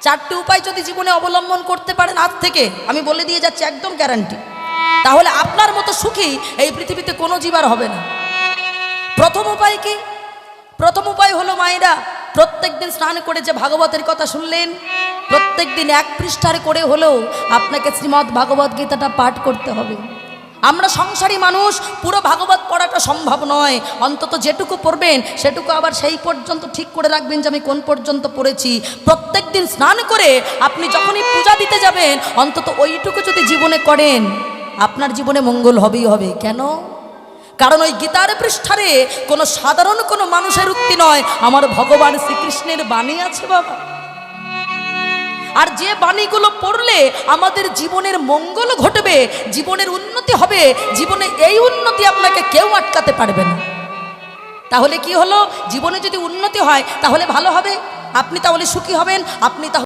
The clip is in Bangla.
চারটি উপায় যদি জীবনে অবলম্বন করতে পারেন আজ থেকে, আমি বলে দিয়ে যাচ্ছি একদম গ্যারান্টি, তাহলে আপনার মতো সুখী এই পৃথিবীতে কোনো জীব আর হবে না। প্রথম উপায় কি? প্রথম উপায় হলো মায়েরা, প্রত্যেক দিন স্নান করে যে ভাগবতের কথা শুনলেন, প্রত্যেক দিন 1 পৃষ্ঠার করে হলেও আপনাকে শ্রীমদ্ ভাগবত গীতাটা পাঠ করতে হবে। আমরা সংসারী মানুষ, পুরো ভাগবত পড়াটা সম্ভব নয়, অন্তত যেটুকু পড়বেন সেটুকু আবার সেই পর্যন্ত ঠিক করে রাখবেন যে আমি কোন পর্যন্ত পড়েছি। প্রত্যেক দিন স্নান করে আপনি যখনই পূজা দিতে যাবেন, অন্তত ওইটুকু যদি জীবনে করেন, আপনার জীবনে মঙ্গল হবেই হবে। কেন? কারণ ওই গীতার পৃষ্ঠারে কোনো সাধারণ কোনো মানুষের উক্তি নয়, আমার ভগবান শ্রীকৃষ্ণের বাণী আছে বাবা। আর যে বাণীগুলো পড়লে আমাদের জীবনের মঙ্গল ঘটবে, জীবনের উন্নতি হবে, জীবনে এই উন্নতি আপনাকে কেউ আটকাতে পারবে না। তাহলে কি হলো? জীবনে যদি উন্নতি হয় তাহলে ভালো হবে, আপনি তাহলে সুখী হবেন, আপনি তাহলে